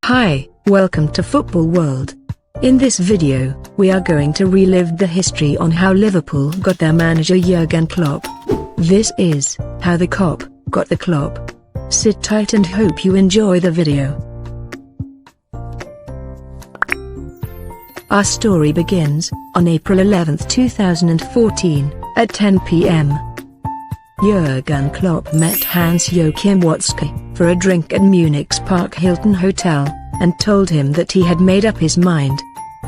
Hi, welcome to Football World. In this video, we are going to relive the history on how Liverpool got their manager Jurgen Klopp. This is how the cop got the Klopp. Sit tight and hope you enjoy the video. Our story begins on April 11, 2014, at 10 p.m. Jurgen Klopp met Hans-Joachim Watzke for a drink at Munich's Park Hilton Hotel, and told him that he had made up his mind.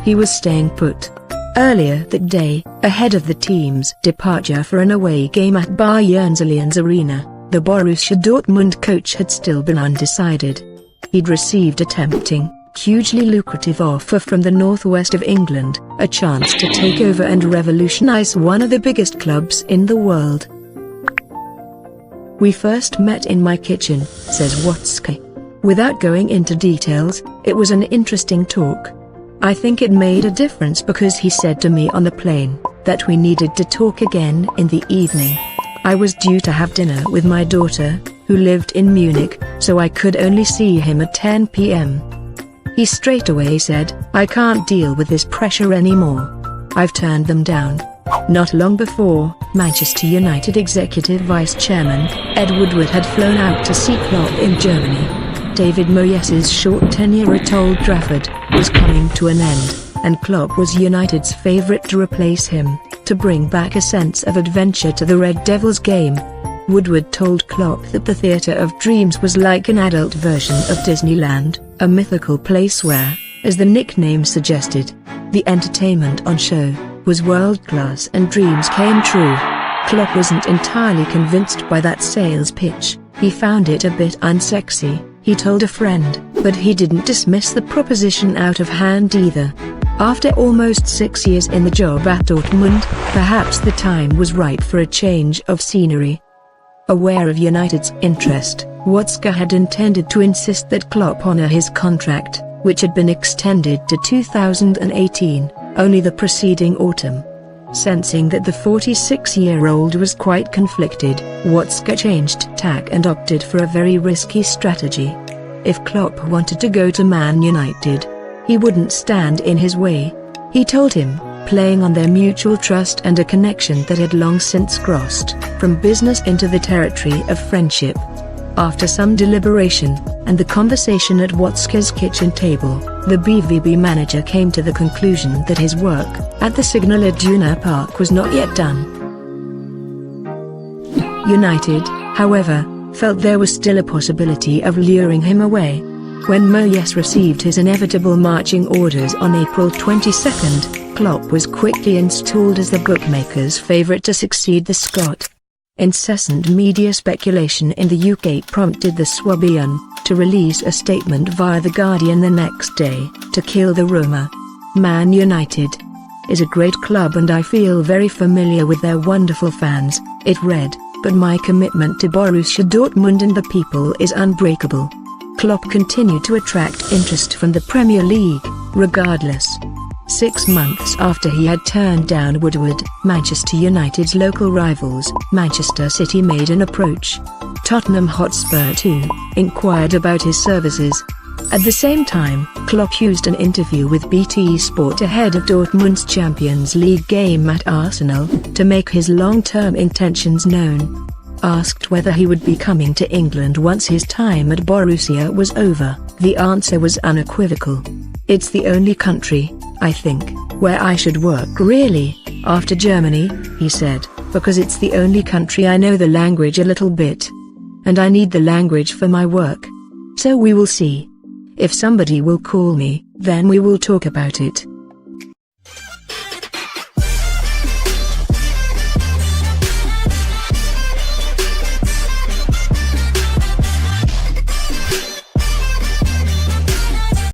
He was staying put. Earlier that day, ahead of the team's departure for an away game at Bayern's Allianz Arena, the Borusia Dortmund coach had still been undecided. He'd received a tempting, hugely lucrative offer from the northwest of England, a chance to take over and revolutionize one of the biggest clubs in the world. "We first met in my kitchen," says Watzke. Without going into details, it was an interesting talk. I think it made a difference because he said to me on the plane that we needed to talk again in the evening. I was due to have dinner with my daughter, who lived in Munich, so I could only see him at 10 p.m. He straightaway said, "I can't deal with this pressure anymore. I've turned them down." Not long before, Manchester United Executive Vice Chairman Ed Woodward had flown out to see Klopp in Germany. David Moyes' short tenure at Old Trafford was coming to an end, and Klopp was United's favourite to replace him, to bring back a sense of adventure to the Red Devils game. Woodward told Klopp that the Theatre of Dreams was like an adult version of Disneyland, a mythical place where, as the nickname suggested, the entertainment on show was world-class and dreams came true. Klopp wasn't entirely convinced by that sales pitch. He found it a bit unsexy, he told a friend, but he didn't dismiss the proposition out of hand either. After almost 6 years in the job at Dortmund, perhaps the time was right for a change of scenery. Aware of United's interest, Watzke had intended to insist that Klopp honor his contract, which had been extended to 2018, only the preceding autumn. Sensing that the 46-year-old was quite conflicted, Watzke changed tack and opted for a very risky strategy. If Klopp wanted to go to Man United, he wouldn't stand in his way. He told him, playing on their mutual trust and a connection that had long since crossed from business into the territory of friendship. After some deliberation, and the conversation at Watzke's kitchen table, the BVB manager came to the conclusion that his work at the Signal Iduna Park was not yet done. United, however, felt there was still a possibility of luring him away. When Moyes received his inevitable marching orders on April 22, Klopp was quickly installed as the bookmakers' favourite to succeed the Scot. Incessant media speculation in the UK prompted the Swabian to release a statement via The Guardian the next day, to kill the rumour. "Man United is a great club and I feel very familiar with their wonderful fans," it read, "but my commitment to Borusia Dortmund and the people is unbreakable." Klopp continued to attract interest from the Premier League, regardless. 6 months after he had turned down Woodward, Manchester United's local rivals, Manchester City, made an approach. Tottenham Hotspur too inquired about his services. At the same time, Klopp used an interview with BT Sport ahead of Dortmund's Champions League game at Arsenal to make his long-term intentions known. Asked whether he would be coming to England once his time at Borussia was over, the answer was unequivocal. "It's the only country, I think, where I should work really, after Germany," he said, "because it's the only country I know the language a little bit. And I need the language for my work. So we will see. If somebody will call me, then we will talk about it."